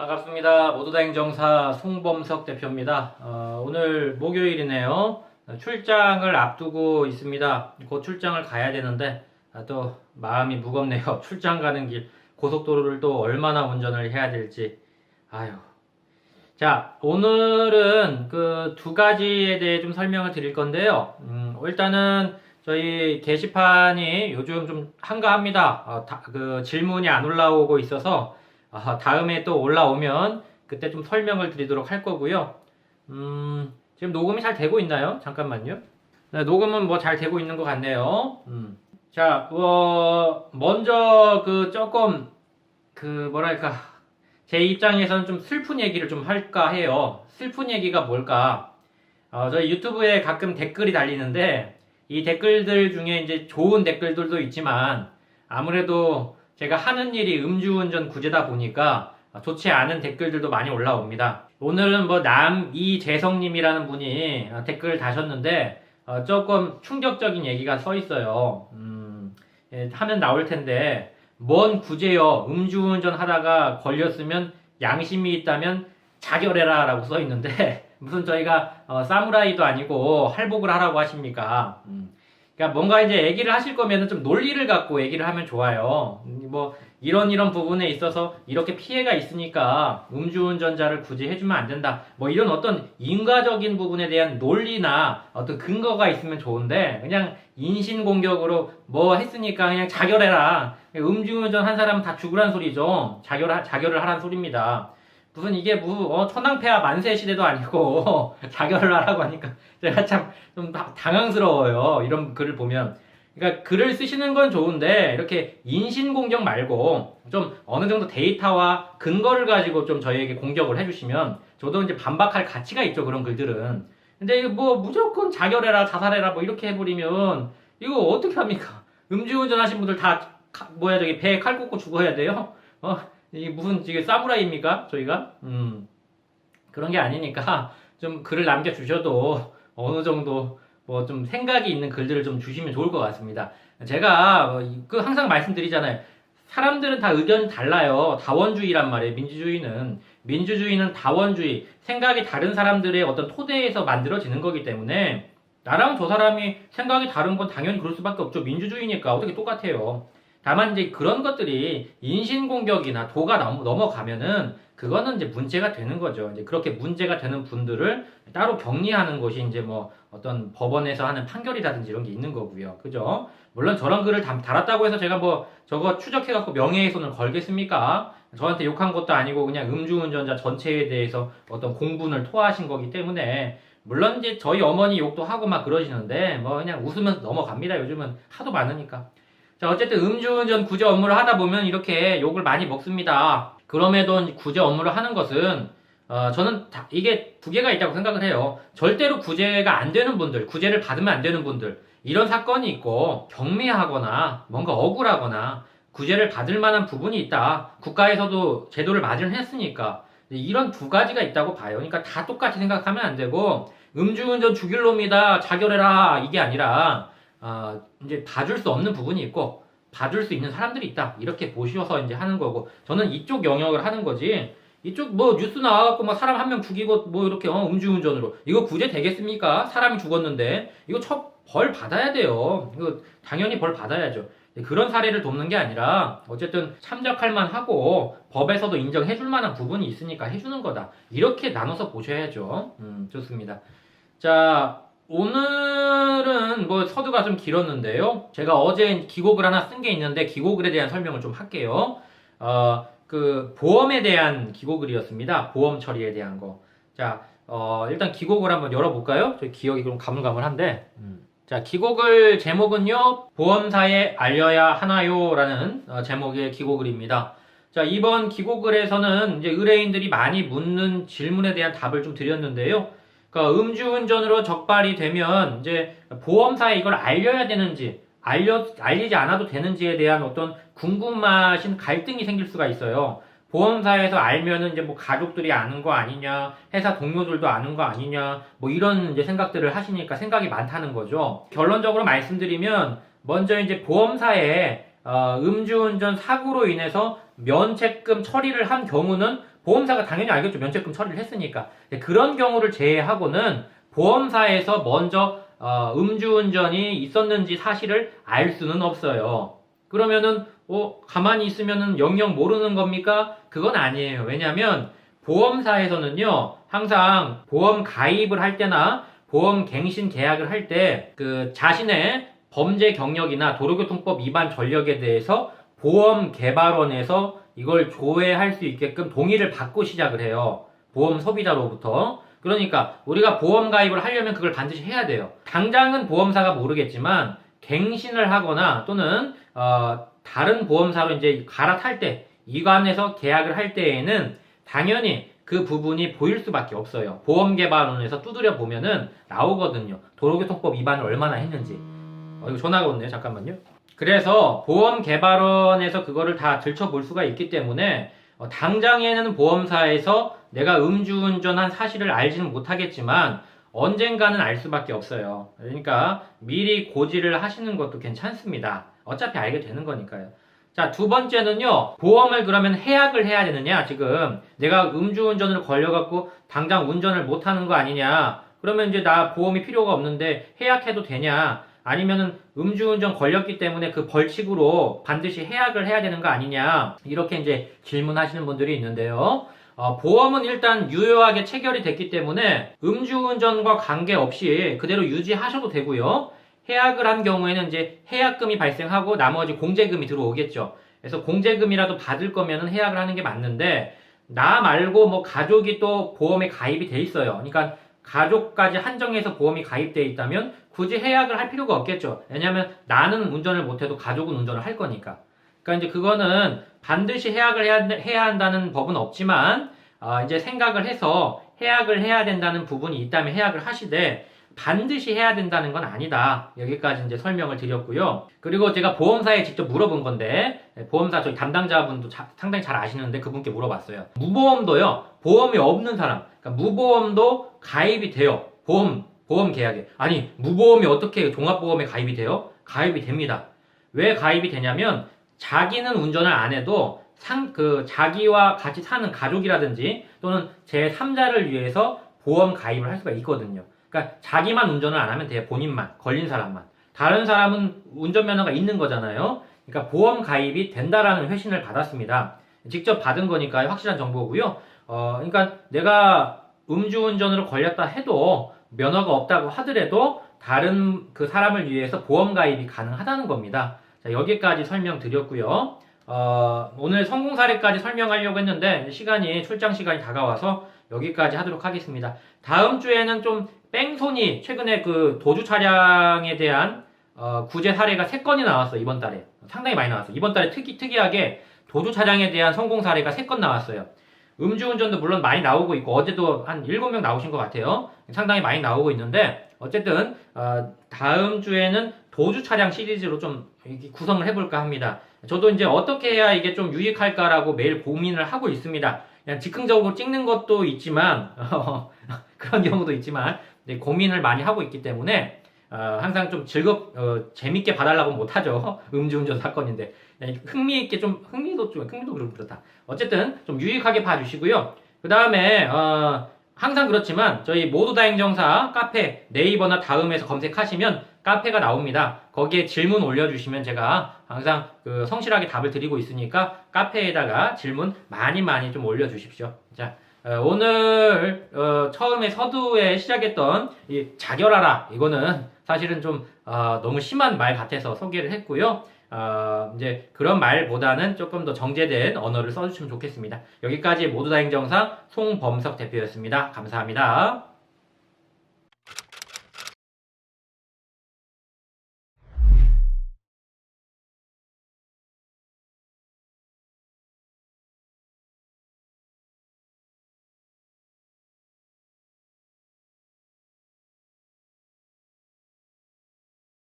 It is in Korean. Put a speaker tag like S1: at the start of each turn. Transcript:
S1: 반갑습니다. 모두다행정사 송범석 대표입니다. 오늘 목요일이네요. 출장을 앞두고 있습니다. 곧 출장을 가야 되는데 또 마음이 무겁네요. 출장 가는 길 고속도로를 또 얼마나 운전을 해야 될지. 아유. 자, 오늘은 그 두 가지에 대해 좀 설명을 드릴 건데요. 일단은 저희 게시판이 요즘 좀 한가합니다. 그 질문이 안 올라오고 있어서 다음에 또 올라오면 그때 좀 설명을 드리도록 할 거고요. 지금 녹음이 잘 되고 있나요? 잠깐만요. 네, 녹음은 뭐 잘 되고 있는 것 같네요. 자, 먼저 조금 뭐랄까 제 입장에서는 좀 슬픈 얘기를 좀 할까 해요. 슬픈 얘기가 뭘까? 저희 유튜브에 가끔 댓글이 달리는데 이 댓글들 중에 이제 좋은 댓글들도 있지만 아무래도 제가 하는 일이 음주운전 구제다 보니까 좋지 않은 댓글들도 많이 올라옵니다. 오늘은 남이재성님이라는 분이 댓글을 다셨는데 조금 충격적인 얘기가 써 있어요. 하면 나올 텐데 뭔 구제요? 음주운전 하다가 걸렸으면 양심이 있다면 자결해라 라고 써 있는데 무슨 저희가 사무라이도 아니고 할복을 하라고 하십니까? 그러니까 뭔가 이제 얘기를 하실 거면은 좀 논리를 갖고 얘기를 하면 좋아요. 뭐 이런 부분에 있어서 이렇게 피해가 있으니까 음주운전자를 굳이 해주면 안 된다. 뭐 이런 어떤 인과적인 부분에 대한 논리나 어떤 근거가 있으면 좋은데 그냥 인신공격으로 뭐 했으니까 그냥 자결해라. 음주운전 한 사람은 다 죽으란 소리죠. 자결을 하란 소리입니다. 무슨 이게 천황폐하 만세 시대도 아니고 자결을 하라고 하니까 제가 참 좀 당황스러워요. 이런 글을 보면. 그러니까 글을 쓰시는 건 좋은데 이렇게 인신공격 말고 좀 어느 정도 데이터와 근거를 가지고 좀 저희에게 공격을 해주시면 저도 이제 반박할 가치가 있죠. 그런 글들은. 근데 이거 뭐 무조건 자결해라 자살해라 뭐 이렇게 해버리면 이거 어떻게 합니까? 음주운전 하신 분들 다 배에 칼 꽂고 죽어야 돼요? 이게 무슨 지금 사무라이입니까? 저희가? 그런 게 아니니까 좀 글을 남겨주셔도 어느 정도 뭐 좀 생각이 있는 글들을 좀 주시면 좋을 것 같습니다. 제가 항상 말씀드리잖아요. 사람들은 다 의견이 달라요. 다원주의란 말이에요. 민주주의는 다원주의, 생각이 다른 사람들의 어떤 토대에서 만들어지는 거기 때문에 나랑 저 사람이 생각이 다른 건 당연히 그럴 수밖에 없죠. 민주주의니까 어떻게 똑같아요. 다만 이제 그런 것들이 인신공격이나 도가 넘어가면은 그거는 이제 문제가 되는 거죠. 이제 그렇게 문제가 되는 분들을 따로 격리하는 것이 이제 뭐 어떤 법원에서 하는 판결이라든지 이런 게 있는 거고요. 그죠? 물론 저런 글을 달았다고 해서 제가 저거 추적해갖고 명예훼손을 걸겠습니까? 저한테 욕한 것도 아니고 그냥 음주운전자 전체에 대해서 어떤 공분을 토하신 거기 때문에 물론 이제 저희 어머니 욕도 하고 막 그러시는데 뭐 그냥 웃으면서 넘어갑니다. 요즘은 하도 많으니까. 자, 어쨌든 음주운전 구제 업무를 하다 보면 이렇게 욕을 많이 먹습니다. 그럼에도 구제 업무를 하는 것은 저는 이게 두 개가 있다고 생각을 해요. 절대로 구제가 안 되는 분들, 구제를 받으면 안 되는 분들, 이런 사건이 있고 경미하거나 뭔가 억울하거나 구제를 받을 만한 부분이 있다. 국가에서도 제도를 마련했으니까 이런 두 가지가 있다고 봐요. 그러니까 다 똑같이 생각하면 안 되고 음주운전 죽일 놈이다, 자결해라 이게 아니라 이제 봐줄 수 없는 부분이 있고 봐줄 수 있는 사람들이 있다 이렇게 보셔서 이제 하는 거고 저는 이쪽 영역을 하는 거지 이쪽 뉴스 나와갖고 사람 한 명 죽이고 이렇게 음주운전으로 이거 구제 되겠습니까? 사람이 죽었는데 이거 벌 받아야 돼요. 이거 당연히 벌 받아야죠. 그런 사례를 돕는 게 아니라 어쨌든 참작할 만하고 법에서도 인정해줄 만한 부분이 있으니까 해주는 거다 이렇게 나눠서 보셔야죠. 좋습니다. 자, 오늘은 서두가 좀 길었는데요. 제가 어제 기고글 하나 쓴 게 있는데 기고글에 대한 설명을 좀 할게요. 보험에 대한 기고글이었습니다. 보험 처리에 대한 거. 자, 일단 기고글 한번 열어볼까요? 저 기억이 좀 가물가물한데. 자, 기고글 제목은요. 보험사에 알려야 하나요? 라는 제목의 기고글입니다. 자, 이번 기고글에서는 이제 의뢰인들이 많이 묻는 질문에 대한 답을 좀 드렸는데요. 그러니까 음주운전으로 적발이 되면 이제 보험사에 이걸 알려야 되는지 알리지 않아도 되는지에 대한 어떤 궁금하신 갈등이 생길 수가 있어요. 보험사에서 알면은 이제 가족들이 아는 거 아니냐, 회사 동료들도 아는 거 아니냐, 이런 이제 생각들을 하시니까 생각이 많다는 거죠. 결론적으로 말씀드리면 먼저 이제 보험사에 음주운전 사고로 인해서 면책금 처리를 한 경우는 보험사가 당연히 알겠죠. 면책금 처리를 했으니까. 그런 경우를 제외하고는 보험사에서 먼저 음주운전이 있었는지 사실을 알 수는 없어요. 그러면은 가만히 있으면은 영영 모르는 겁니까? 그건 아니에요. 왜냐하면 보험사에서는요, 항상 보험 가입을 할 때나 보험 갱신 계약을 할 때 그 자신의 범죄 경력이나 도로교통법 위반 전력에 대해서 보험개발원에서 이걸 조회할 수 있게끔 동의를 받고 시작을 해요. 보험 소비자로부터. 그러니까 우리가 보험 가입을 하려면 그걸 반드시 해야 돼요. 당장은 보험사가 모르겠지만 갱신을 하거나 또는 다른 보험사로 이제 갈아탈 때, 이관해서 계약을 할 때에는 당연히 그 부분이 보일 수밖에 없어요. 보험개발원에서 두드려 보면은 나오거든요. 도로교통법 위반을 얼마나 했는지. 이거 전화가 왔네요. 잠깐만요. 그래서 보험개발원에서 그거를 다 들춰볼 수가 있기 때문에 당장에는 보험사에서 내가 음주운전한 사실을 알지는 못하겠지만 언젠가는 알 수밖에 없어요. 그러니까 미리 고지를 하시는 것도 괜찮습니다. 어차피 알게 되는 거니까요. 자, 두 번째는요, 보험을 그러면 해약을 해야 되느냐? 지금 내가 음주운전을 걸려갖고 당장 운전을 못하는 거 아니냐? 그러면 이제 나 보험이 필요가 없는데 해약해도 되냐? 아니면은 음주운전 걸렸기 때문에 그 벌칙으로 반드시 해약을 해야 되는 거 아니냐? 이렇게 이제 질문하시는 분들이 있는데요. 보험은 일단 유효하게 체결이 됐기 때문에 음주운전과 관계없이 그대로 유지하셔도 되고요. 해약을 한 경우에는 이제 해약금이 발생하고 나머지 공제금이 들어오겠죠. 그래서 공제금이라도 받을 거면은 해약을 하는 게 맞는데, 나 말고 뭐 가족이 또 보험에 가입이 돼 있어요. 그러니까 가족까지 한정해서 보험이 가입돼 있다면 굳이 해약을 할 필요가 없겠죠. 왜냐하면 나는 운전을 못해도 가족은 운전을 할 거니까. 그러니까 이제 그거는 반드시 해약을 해야 한다는 법은 없지만 이제 생각을 해서 해약을 해야 된다는 부분이 있다면 해약을 하시되 반드시 해야 된다는 건 아니다. 여기까지 이제 설명을 드렸고요. 그리고 제가 보험사에 직접 물어본 건데, 보험사 저희 담당자분도 상당히 잘 아시는데 그분께 물어봤어요. 무보험도요, 보험이 없는 사람, 그러니까 무보험도 가입이 돼요. 보험 계약에. 아니, 무보험이 어떻게 종합보험에 가입이 돼요? 가입이 됩니다. 왜 가입이 되냐면, 자기는 운전을 안 해도 자기와 같이 사는 가족이라든지 또는 제3자를 위해서 보험 가입을 할 수가 있거든요. 그러니까 자기만 운전을 안 하면 돼요. 본인만, 걸린 사람만. 다른 사람은 운전면허가 있는 거잖아요. 그러니까 보험 가입이 된다라는 회신을 받았습니다. 직접 받은 거니까 확실한 정보고요. 그러니까 내가 음주운전으로 걸렸다 해도 면허가 없다고 하더라도 다른 그 사람을 위해서 보험 가입이 가능하다는 겁니다. 자, 여기까지 설명드렸고요. 오늘 성공 사례까지 설명하려고 했는데 출장 시간이 다가와서 여기까지 하도록 하겠습니다. 다음 주에는 좀 뺑소니, 최근에 그 도주 차량에 대한 구제 사례가 3건이 나왔어요. 이번 달에 상당히 많이 나왔어요. 이번 달에 특이하게 도주 차량에 대한 성공 사례가 3건 나왔어요. 음주운전도 물론 많이 나오고 있고 어제도 한 7명 나오신 것 같아요. 상당히 많이 나오고 있는데 어쨌든 다음 주에는 도주 차량 시리즈로 좀 구성을 해볼까 합니다. 저도 이제 어떻게 해야 이게 좀 유익할까라고 매일 고민을 하고 있습니다. 그냥 즉흥적으로 찍는 것도 있지만 그런 경우도 있지만 고민을 많이 하고 있기 때문에 항상 좀 재밌게 봐달라고 못하죠. 음주운전 사건인데 흥미있게 흥미도 그렇다. 어쨌든 좀 유익하게 봐주시고요. 그 다음에 항상 그렇지만 저희 모두 다행정사 카페 네이버나 다음에서 검색하시면 카페가 나옵니다. 거기에 질문 올려주시면 제가 항상 성실하게 답을 드리고 있으니까 카페에다가 질문 많이 좀 올려주십시오. 자, 오늘 처음에 서두에 시작했던 이 자결하라, 이거는 사실은 좀 너무 심한 말 같아서 소개를 했고요. 이제 그런 말보다는 조금 더 정제된 언어를 써주시면 좋겠습니다. 여기까지 모두 다행정사 송범석 대표였습니다. 감사합니다.